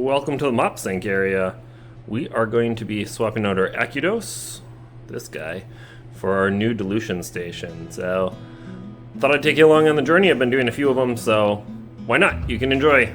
Welcome to the mop sink area. We are going to be swapping out our Acudose, this guy, for our new dilution station. So, thought I'd take you along on the journey. I've been doing a few of them, so why not? You can enjoy.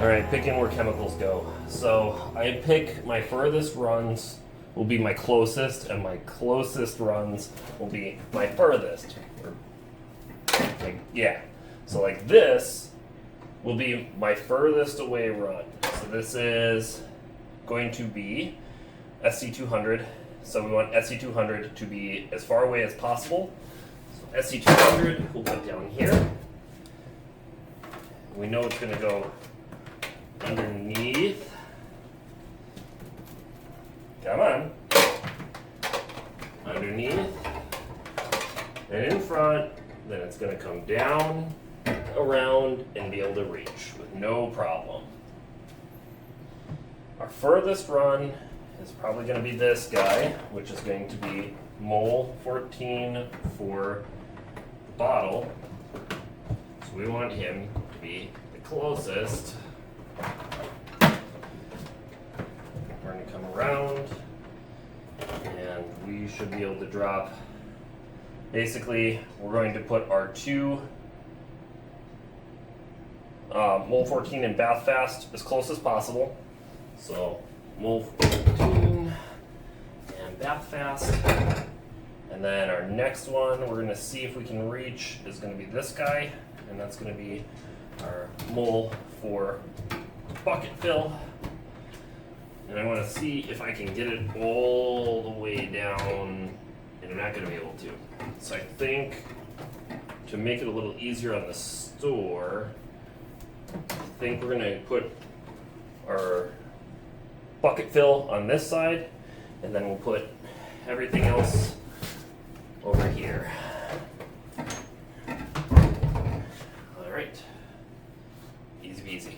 Alright, picking where chemicals go. So I pick my furthest runs will be my closest, and my closest runs will be my furthest. So like this will be my furthest away run. So this is going to be SC200. So we want SC200 to be as far away as possible. So SC200 we'll put down here. We know it's going to go underneath. Come on. Underneath. And in front. Then it's going to come down, around, and be able to reach with no problem. Our furthest run is probably going to be this guy, which is going to be mole 14 for the bottle. So we want him to be the closest. We're going to come around, and we should be able to drop. Basically, we're going to put our two mole 14 and bath fast as close as possible. So mole 14 and bath fast. And then our next one we're going to see if we can reach is going to be this guy, and that's going to be our mole for bucket fill. And I want to see if I can get it all the way down, and I'm not going to be able to. So I think to make it a little easier on the store, I think we're going to put our bucket fill on this side, and then we'll put everything else over here. All right. Easy peasy.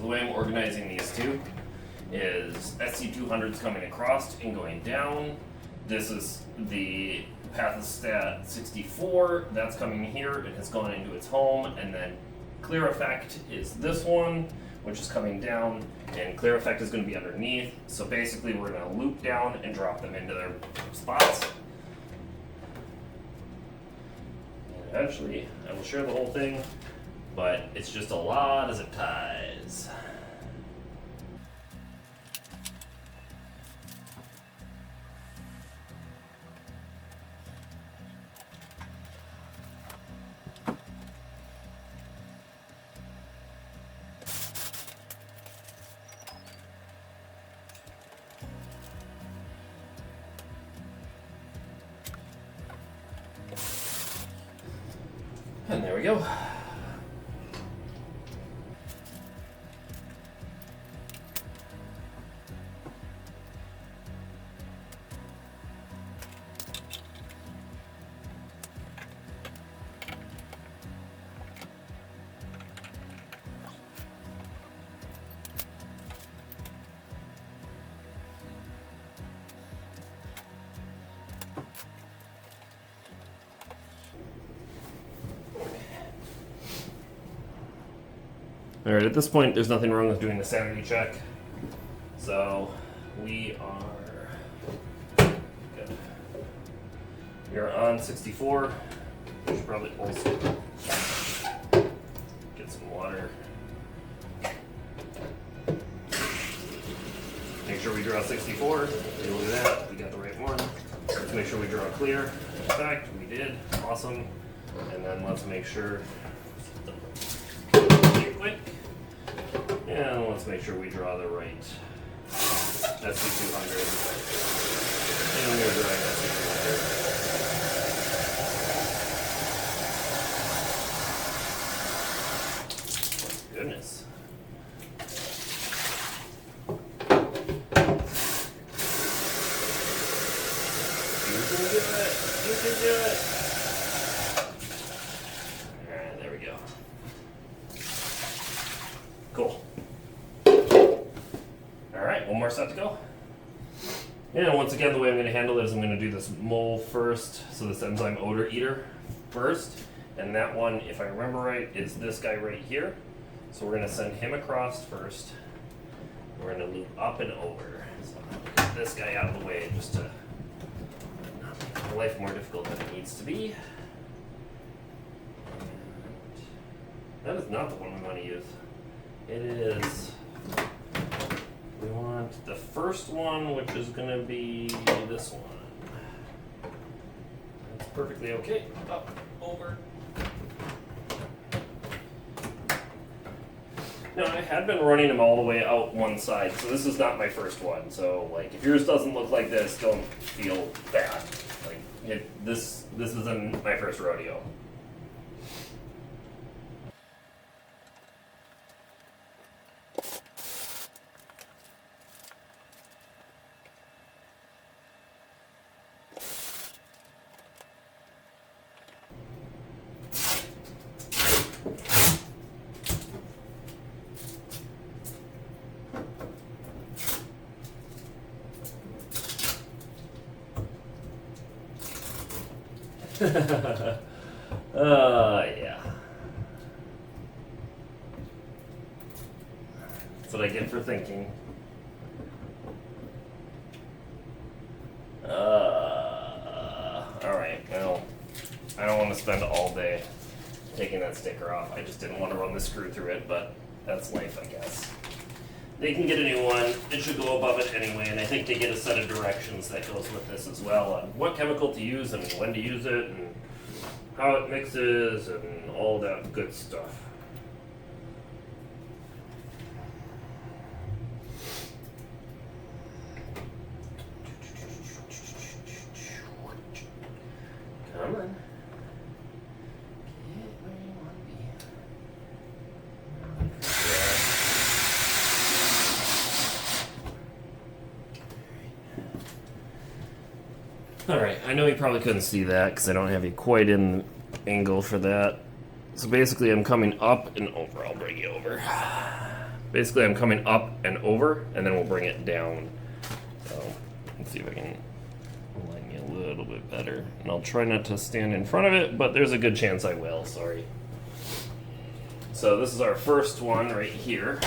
way I'm organizing these two is SC200's coming across and going down. This is the Pathostat 64, that's coming here, it has gone into its home, and then Clear Effect is this one, which is coming down, and Clear Effect is going to be underneath. So basically we're going to loop down and drop them into their spots. And eventually I will share the whole thing, but it's just a lot of zip ties. And there we go. Alright, at this point there's nothing wrong with doing the sanity check. So we are good. We are on 64. We should probably also get some water. Make sure we draw 64. Hey, look at that, we got the right one. Let's make sure we draw clear. In fact, we did. Awesome. And then let's make sure Kwik. And let's make sure we draw the right SC200. And we're drawing SC200. Goodness. You can do it. You can do it. Alright, there we go. Cool. Alright, one more set to go. And once again, the way I'm going to handle it is I'm going to do this mole first, so this enzyme odor eater first. And that one, if I remember right, is this guy right here. So we're going to send him across first. We're going to loop up and over. So I'm going to get this guy out of the way just to not make my life more difficult than it needs to be. And that is not the one we want to use. It is, we want the first one, which is going to be this one. That's perfectly okay. Up, over. Now, I had been running them all the way out one side, so this is not my first one. So, like, if yours doesn't look like this, don't feel bad. Like, this isn't my first rodeo. Yeah. That's what I get for thinking. Alright, well, I don't want to spend all day taking that sticker off. I just didn't want to run the screw through it, but that's life, I guess. They can get a new one. It should go above it anyway, and I think they get a set of directions that goes with this as well on what chemical to use and when to use it and how it mixes and all that good stuff. Come on. Get where you want to be. Alright, I know you probably couldn't see that because I don't have you quite in angle for that. So basically I'm coming up and over. I'll bring you over. Basically, I'm coming up and over, and then we'll bring it down. So let's see if I can align you a little bit better. And I'll try not to stand in front of it, but there's a good chance I will, sorry. So this is our first one right here.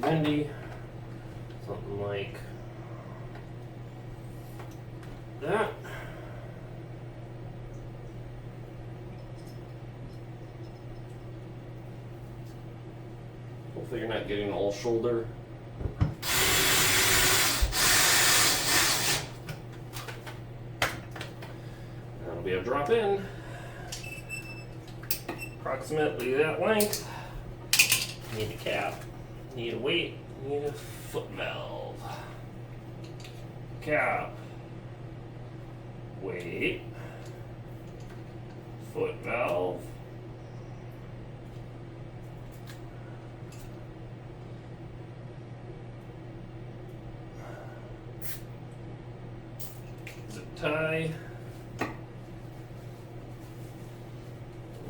Bendy, something like that. Hopefully you're not getting all shoulder. That'll be a drop in. Approximately that length. Need a cap. Need a weight, need a foot valve. Cap, weight, foot valve. Zip tie.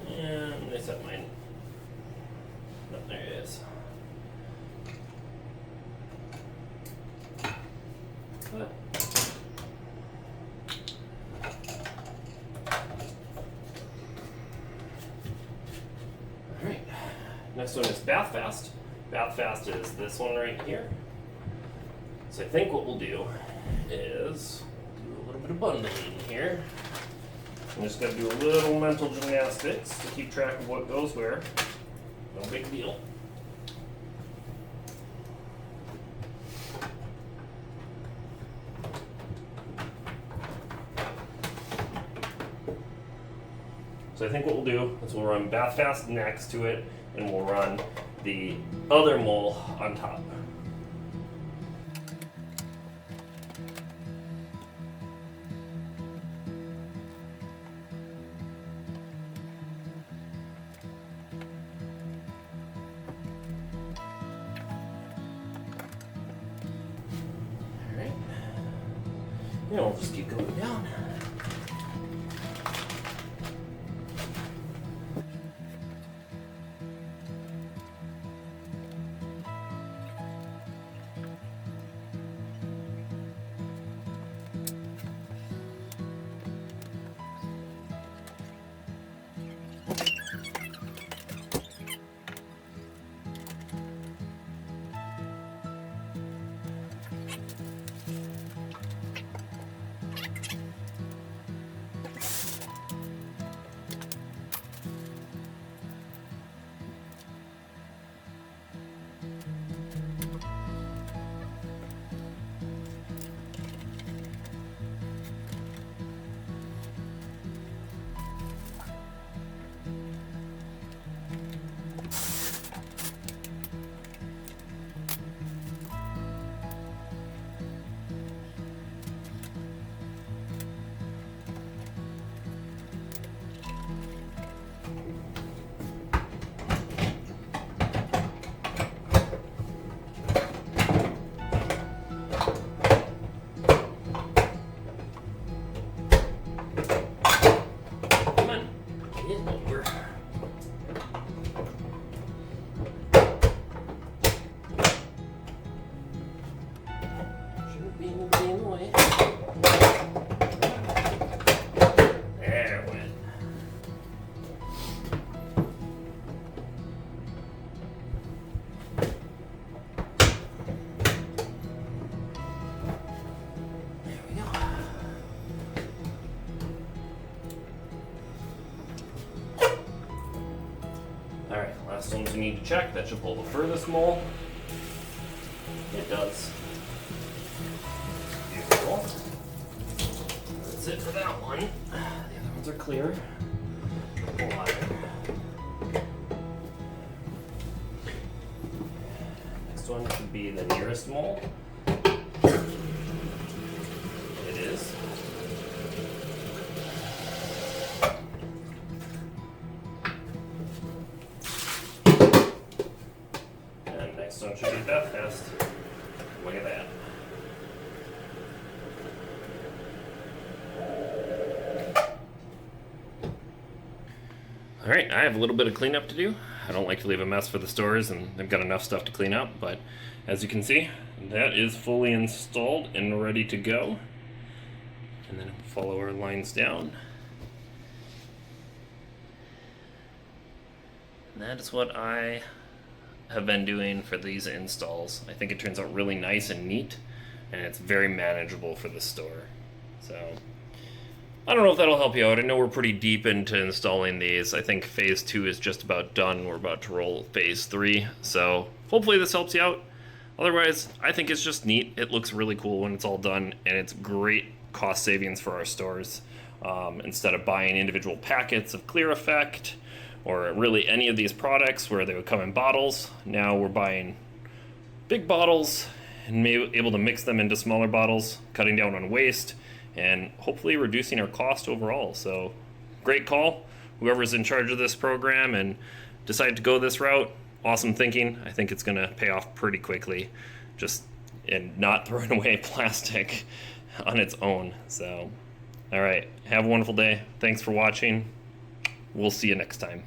And I'm gonna set mine. Oh, there it is. Alright, next one is bath fast. Bath fast is this one right here. So I think what we'll do is do a little bit of bundling here. I'm just going to do a little mental gymnastics to keep track of what goes where. No big deal. So I think what we'll do is we'll run bath fast next to it, and we'll run the other mole on top. Alright. And we'll just keep going down. Last ones we need to check. That should pull the furthest mole. It does. Beautiful. That's it for that one. The other ones are clear. Next one should be the nearest mole. It is. And next one should be that fast. Look at that. Alright, I have a little bit of cleanup to do. I don't like to leave a mess for the stores, and they've got enough stuff to clean up, but as you can see, that is fully installed and ready to go. And then follow our lines down. And that is what I have been doing for these installs. I think it turns out really nice and neat, and it's very manageable for the store. So I don't know if that'll help you out. I know we're pretty deep into installing these. I think phase 2 is just about done. We're about to roll phase 3. So hopefully this helps you out. Otherwise, I think it's just neat. It looks really cool when it's all done, and it's great cost savings for our stores. Instead of buying individual packets of Clear Effect or really any of these products where they would come in bottles, now we're buying big bottles and maybe able to mix them into smaller bottles, cutting down on waste, and hopefully reducing our cost overall. So great call, whoever's in charge of this program and decided to go this route. Awesome thinking. I think it's gonna pay off pretty quickly, just in not throwing away plastic on its own. So all right, have a wonderful day. Thanks for watching. We'll see you next time.